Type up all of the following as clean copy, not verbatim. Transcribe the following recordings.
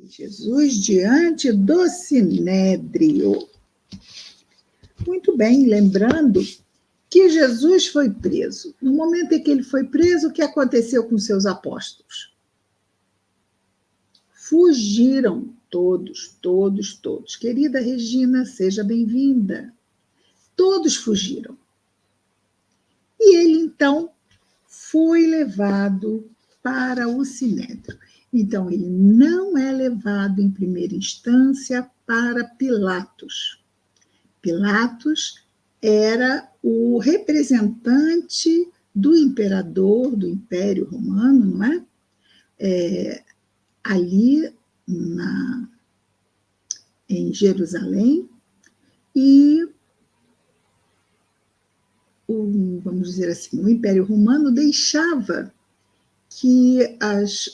Jesus diante do sinédrio. Muito bem, lembrando que Jesus foi preso. No momento em que ele foi preso, o que aconteceu com seus apóstolos? Fugiram todos. Querida Regina, seja bem-vinda. Todos fugiram. E ele, então, foi levado para o sinédrio. Então, ele não é levado em primeira instância para Pilatos. Pilatos era o representante do imperador, do Império Romano, não é? Ali em Jerusalém, e vamos dizer assim, o Império Romano deixava que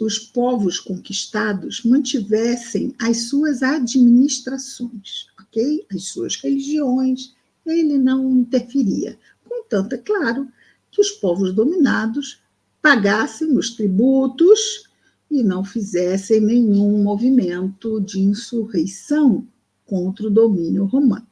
os povos conquistados mantivessem as suas administrações, ok? As suas religiões, ele não interferia. Contanto, é claro, que os povos dominados pagassem os tributos e não fizessem nenhum movimento de insurreição contra o domínio romano.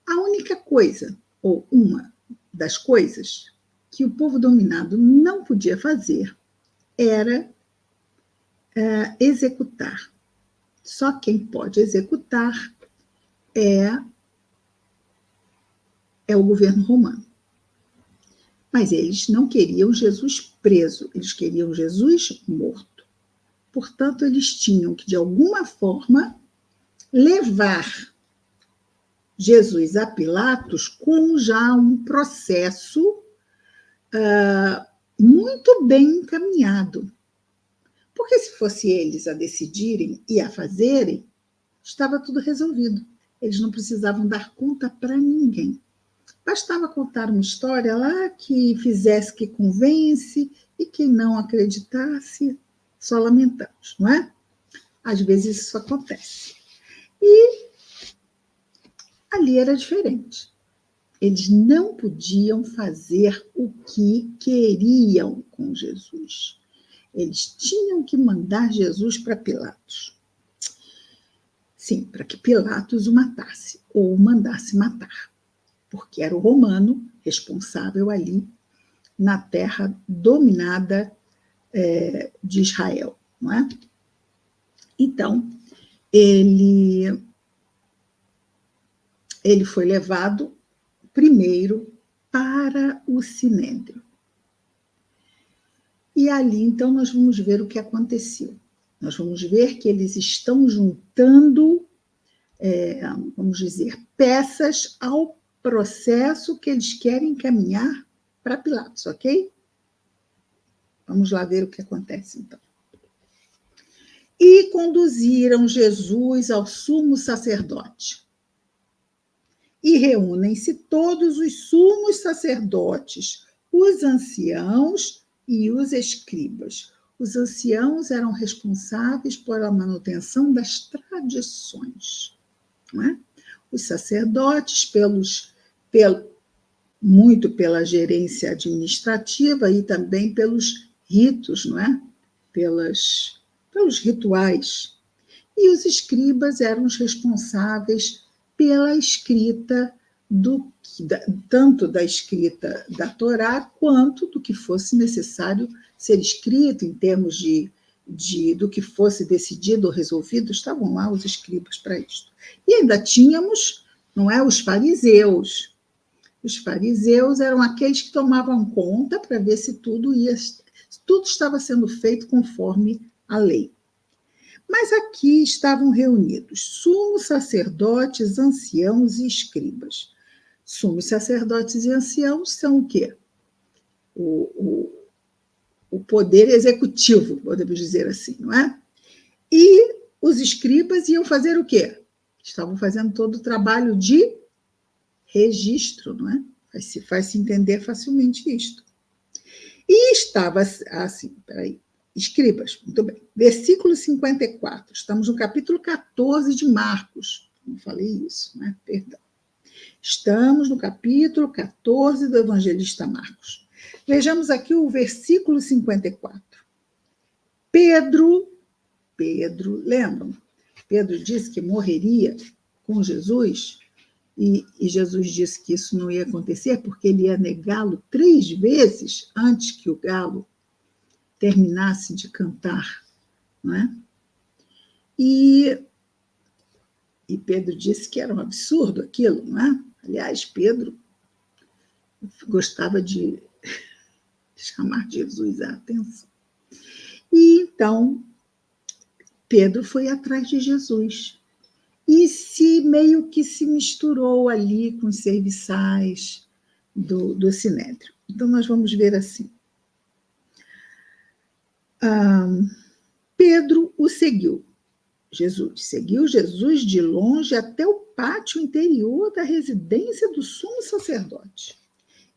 A única coisa, ou uma das coisas, que o povo dominado não podia fazer era executar. Só quem pode executar é o governo romano. Mas eles não queriam Jesus preso, eles queriam Jesus morto. Portanto, eles tinham que, de alguma forma, levar Jesus a Pilatos com já um processo muito bem encaminhado. Porque se fosse eles a decidirem e a fazerem, estava tudo resolvido. Eles não precisavam dar conta para ninguém. Bastava contar uma história lá que fizesse que convence, e quem não acreditasse, só lamentamos, não é? Às vezes isso acontece. E ali era diferente. Eles não podiam fazer o que queriam com Jesus. Eles tinham que mandar Jesus para Pilatos. Sim, para que Pilatos o matasse, ou o mandasse matar, porque era o romano responsável ali na terra dominada de Israel, não é? Então, ele foi levado primeiro para o sinédrio. E ali, então, nós vamos ver o que aconteceu. Nós vamos ver que eles estão juntando, vamos dizer, peças ao processo que eles querem caminhar para Pilatos, ok? Vamos lá ver o que acontece, então. E conduziram Jesus ao sumo sacerdote. E reúnem-se todos os sumos sacerdotes, os anciãos e os escribas. Os anciãos eram responsáveis pela manutenção das tradições, não é? Os sacerdotes, muito pela gerência administrativa e também pelos ritos, não é? Pelos rituais. E os escribas eram os responsáveis pela escrita tanto da escrita da Torá, quanto do que fosse necessário ser escrito em termos do que fosse decidido ou resolvido, estavam lá os escribas para isso. E ainda tínhamos, não é, os fariseus. Os fariseus eram aqueles que tomavam conta para ver se tudo estava sendo feito conforme a lei. Mas aqui estavam reunidos sumos sacerdotes, anciãos e escribas. Sumos sacerdotes e anciãos são o quê? O poder executivo, podemos dizer assim, não é? E os escribas iam fazer o quê? Estavam fazendo todo o trabalho de registro, não é? Faz-se entender facilmente isto. E estava assim, peraí. Escribas, muito bem. Versículo 54. Estamos no capítulo 14 de Marcos. Não falei isso, né? Perdão. Estamos no capítulo 14 do evangelista Marcos. Vejamos aqui o versículo 54. Pedro Pedro, lembram? Pedro disse que morreria com Jesus, e Jesus disse que isso não ia acontecer porque ele ia negá-lo 3 vezes antes que o galo terminasse de cantar, não é? E Pedro disse que era um absurdo aquilo, não é? Aliás, Pedro gostava de chamar Jesus a atenção. E então, Pedro foi atrás de Jesus e meio que se misturou ali com os serviçais do Sinédrio. Então, nós vamos ver assim. Pedro o seguiu. Seguiu Jesus de longe até o pátio interior da residência do sumo sacerdote.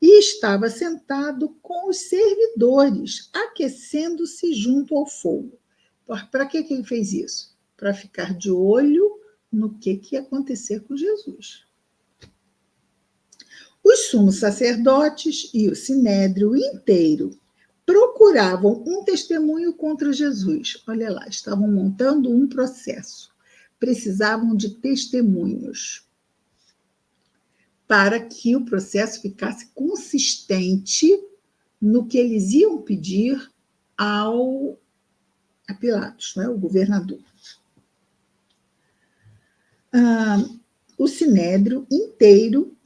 E estava sentado com os servidores, aquecendo-se junto ao fogo. Para que ele fez isso? Para ficar de olho no que ia acontecer com Jesus. Os sumos sacerdotes e o sinédrio inteiro procuravam um testemunho contra Jesus. Olha lá, estavam montando um processo. Precisavam de testemunhos para que o processo ficasse consistente no que eles iam pedir a Pilatos, né, o governador. O sinédrio inteiro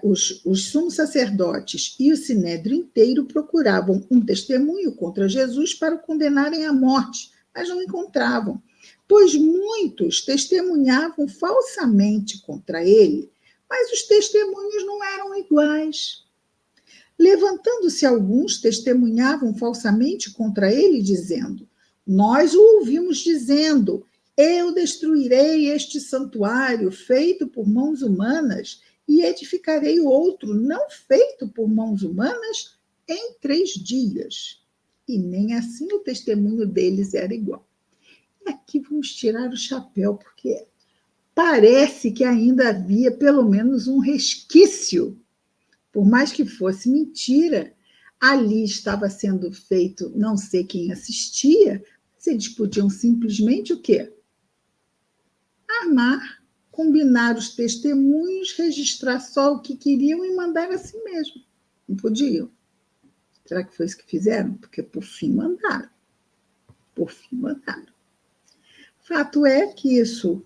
os sumos sacerdotes e o sinédrio inteiro procuravam um testemunho contra Jesus para o condenarem à morte, mas não encontravam, pois muitos testemunhavam falsamente contra ele, mas os testemunhos não eram iguais. Levantando-se alguns, testemunhavam falsamente contra ele, dizendo: nós o ouvimos dizendo: eu destruirei este santuário feito por mãos humanas e edificarei outro não feito por mãos humanas em 3 dias. E nem assim o testemunho deles era igual. E aqui vamos tirar o chapéu, porque parece que ainda havia pelo menos um resquício. Por mais que fosse mentira, ali estava sendo feito, não sei quem assistia, mas eles podiam simplesmente o quê? Armar, combinar os testemunhos, registrar só o que queriam e mandar assim mesmo. Não podiam. Será que foi isso que fizeram? Porque por fim mandaram. Por fim mandaram. Fato é que isso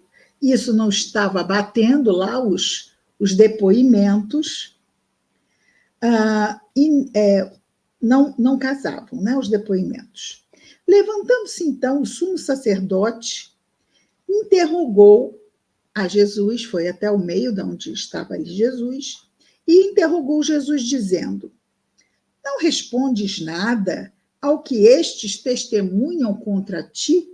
não estava batendo lá os depoimentos, não casavam, né, os depoimentos. Levantando-se então o sumo sacerdote, interrogou a Jesus, foi até o meio de onde estava ali Jesus, e interrogou Jesus dizendo: não respondes nada ao que estes testemunham contra ti?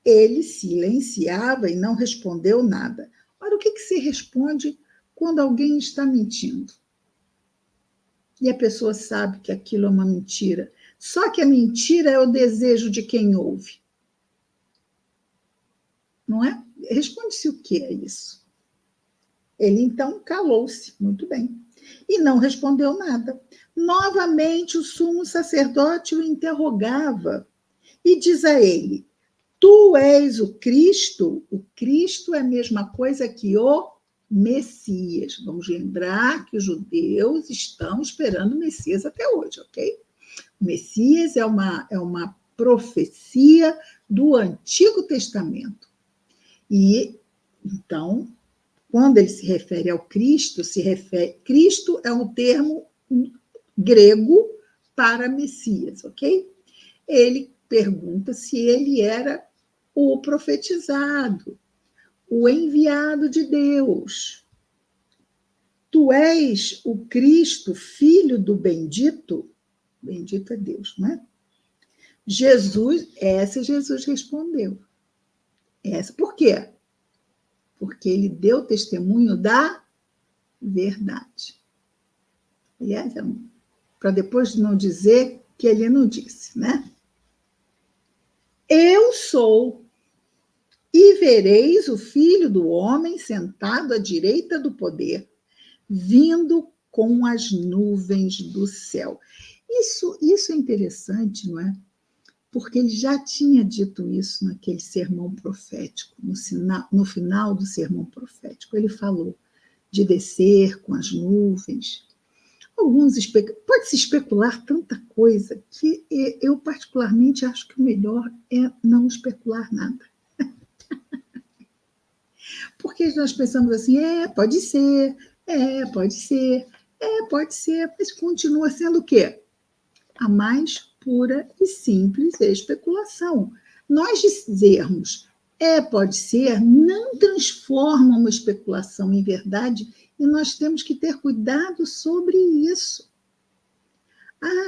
Ele silenciava e não respondeu nada. Ora, o que se responde quando alguém está mentindo? E a pessoa sabe que aquilo é uma mentira. Só que a mentira é o desejo de quem ouve. Não é? Responde-se o que é isso? Ele, então, calou-se. Muito bem. E não respondeu nada. Novamente, o sumo sacerdote o interrogava e diz a ele: tu és o Cristo? O Cristo é a mesma coisa que o Messias. Vamos lembrar que os judeus estão esperando o Messias até hoje, ok? O Messias é uma profecia do Antigo Testamento. E, então, quando ele se refere ao Cristo, Cristo é um termo grego para Messias, ok? Ele pergunta se ele era o profetizado, o enviado de Deus. Tu és o Cristo, filho do bendito? Bendito é Deus, não é? Jesus respondeu. Por quê? Porque ele deu testemunho da verdade. Aliás, para depois não dizer que ele não disse, né? Eu sou, e vereis o Filho do Homem sentado à direita do poder, vindo com as nuvens do céu. Isso é interessante, não é? porque ele já tinha dito isso naquele sermão profético, no final do sermão profético. Ele falou de descer com as nuvens. Pode-se especular tanta coisa que eu, particularmente, acho que o melhor é não especular nada. Porque nós pensamos assim, pode ser, pode ser, pode ser, mas continua sendo o quê? A mais pura e simples especulação. Nós dizermos pode ser, não transforma uma especulação em verdade e nós temos que ter cuidado sobre isso.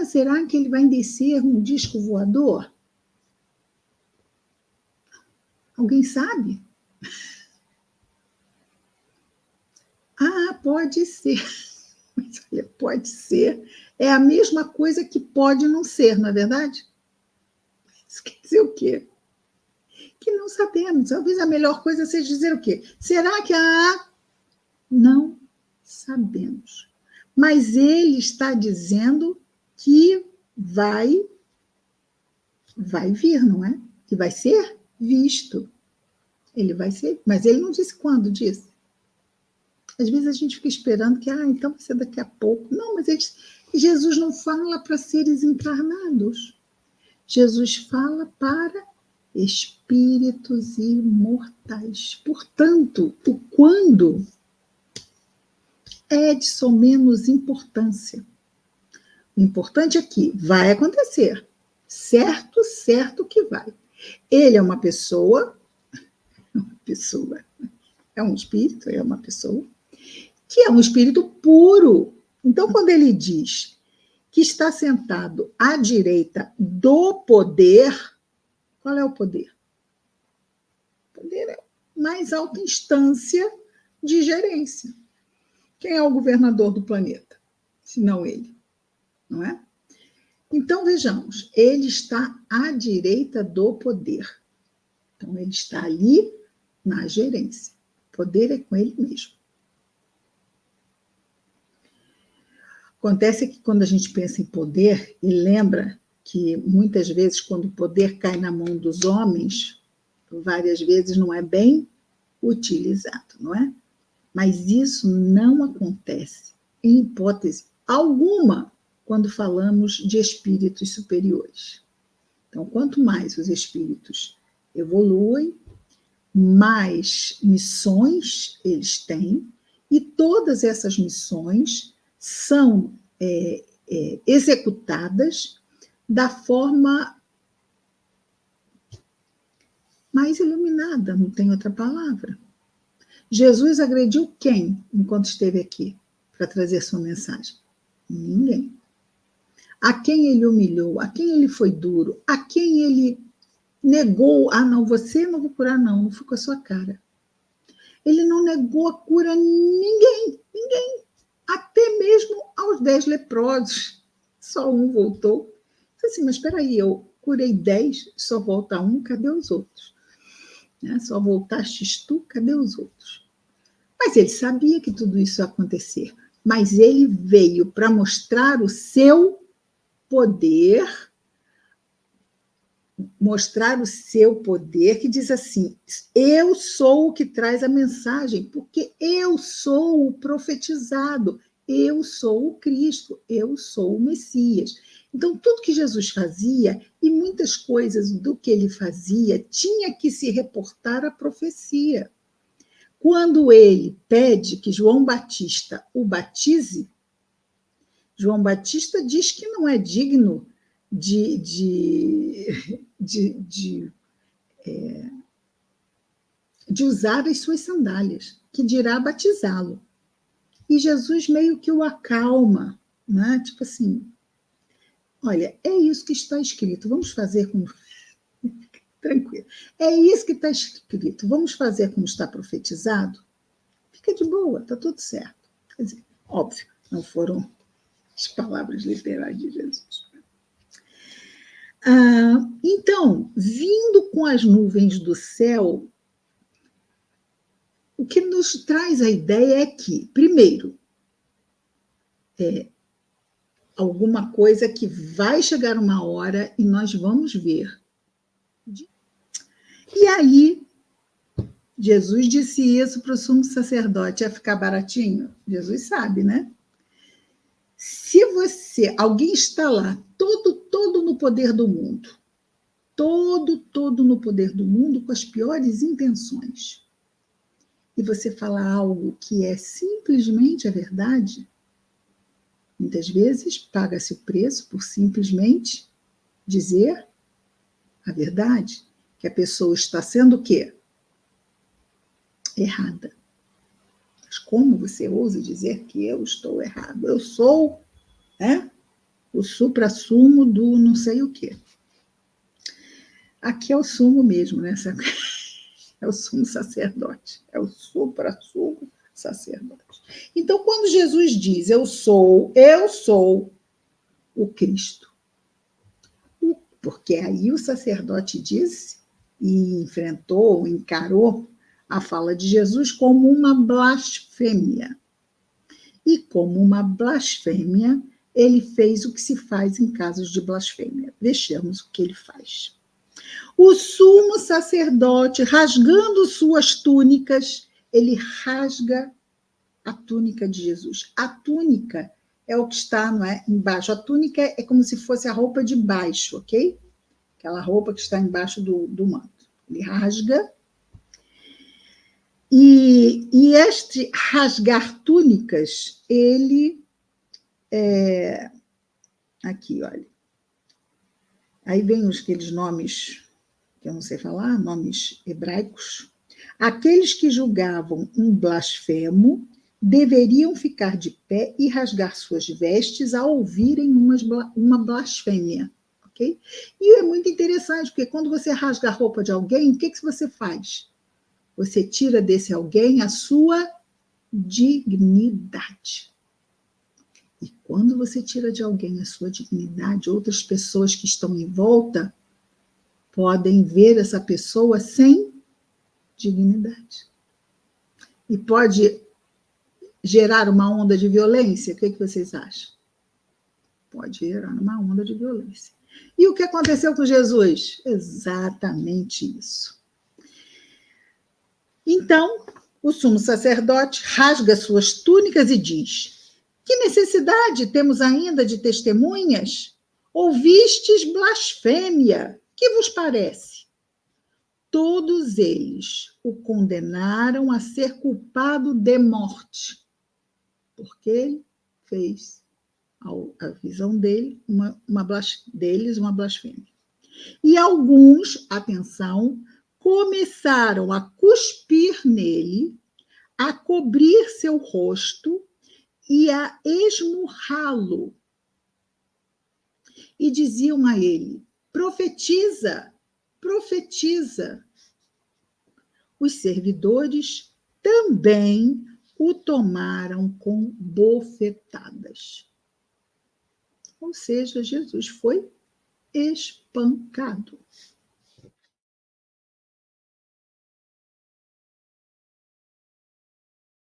Será que ele vai descer um disco voador? Alguém sabe? Pode ser. Mas, olha, pode ser. É a mesma coisa que pode não ser, não é verdade? Isso quer dizer o quê? Que não sabemos. Talvez a melhor coisa seja dizer o quê? Será que não sabemos. Mas ele está dizendo que vai vir, não é? Que vai ser visto. Ele vai ser, mas ele não disse quando disse. Às vezes a gente fica esperando que, então vai ser daqui a pouco. Não, mas Jesus não fala para seres encarnados. Jesus fala para espíritos imortais. Portanto, o quando é de somenos importância. O importante é que vai acontecer. Certo que vai. Ele é uma pessoa, é um espírito, é uma pessoa, que é um espírito puro. Então, quando ele diz que está sentado à direita do poder, qual é o poder? O poder é a mais alta instância de gerência. Quem é o governador do planeta? Se não ele, não é? Então, vejamos, ele está à direita do poder. Então, ele está ali na gerência. O poder é com ele mesmo. Acontece que quando a gente pensa em poder e lembra que muitas vezes quando o poder cai na mão dos homens, várias vezes não é bem utilizado, não é? Mas isso não acontece em hipótese alguma quando falamos de espíritos superiores. Então, quanto mais os espíritos evoluem, mais missões eles têm, e todas essas missões são executadas da forma mais iluminada, não tem outra palavra. Jesus agrediu quem enquanto esteve aqui para trazer sua mensagem? Ninguém. A quem ele humilhou, a quem ele foi duro, a quem ele negou, não, você não vou curar não foi com a sua cara. Ele não negou a cura a ninguém, até mesmo aos 10 leprosos, só um voltou. Assim, mas espera aí, eu curei 10, só volta um, cadê os outros? Só voltastes tu, cadê os outros? Mas ele sabia que tudo isso ia acontecer, mas ele veio para mostrar o seu poder, que diz assim, eu sou o que traz a mensagem, porque eu sou o profetizado, eu sou o Cristo, eu sou o Messias. Então, tudo que Jesus fazia, e muitas coisas do que ele fazia, tinha que se reportar à profecia. Quando ele pede que João Batista o batize, João Batista diz que não é digno de usar as suas sandálias, que dirá batizá-lo. E Jesus meio que o acalma, né? Tipo assim, olha, é isso que está escrito, vamos fazer como... Tranquilo. É isso que está escrito, vamos fazer como está profetizado? Fica de boa, está tudo certo. Quer dizer, óbvio, não foram as palavras literais de Jesus. Então, vindo com as nuvens do céu, o que nos traz a ideia é que, primeiro, alguma coisa que vai chegar uma hora e nós vamos ver. E aí, Jesus disse isso para o sumo sacerdote, ia ficar baratinho? Jesus sabe, né? Se alguém está lá, todo no poder do mundo, todo no poder do mundo, com as piores intenções, e você fala algo que é simplesmente a verdade, muitas vezes paga-se o preço por simplesmente dizer a verdade, que a pessoa está sendo o quê? Errada. Mas como você ousa dizer que eu estou errado? Eu sou, né, o suprassumo do não sei o quê. Aqui é o sumo mesmo, né? É o sumo sacerdote, é o suprassumo sacerdote. Então, quando Jesus diz eu sou o Cristo, porque aí o sacerdote disse e enfrentou, encarou a fala de Jesus como uma blasfêmia. E como uma blasfêmia, ele fez o que se faz em casos de blasfêmia. Vejamos o que ele faz. O sumo sacerdote, rasgando suas túnicas, ele rasga a túnica de Jesus. A túnica é o que está, não é, embaixo. A túnica é como se fosse a roupa de baixo, ok? Aquela roupa que está embaixo do manto. Ele rasga. E este rasgar túnicas, ele aqui, olha. Aí vem aqueles nomes que eu não sei falar, nomes hebraicos. Aqueles que julgavam um blasfemo deveriam ficar de pé e rasgar suas vestes ao ouvirem uma blasfêmia. Okay? E é muito interessante, porque quando você rasga a roupa de alguém, o que você faz? Você tira desse alguém a sua dignidade. E quando você tira de alguém a sua dignidade, outras pessoas que estão em volta podem ver essa pessoa sem dignidade. E pode gerar uma onda de violência? O que vocês acham? Pode gerar uma onda de violência. E o que aconteceu com Jesus? Exatamente isso. Então, o sumo sacerdote rasga suas túnicas e diz: que necessidade temos ainda de testemunhas? Ouvistes blasfêmia. Que vos parece? Todos eles o condenaram a ser culpado de morte, porque ele fez a visão dele uma blasfêmia. E alguns, atenção, começaram a cuspir nele, a cobrir seu rosto e a esmurrá-lo. E diziam a ele: profetiza, profetiza. Os servidores também o tomaram com bofetadas. Ou seja, Jesus foi espancado.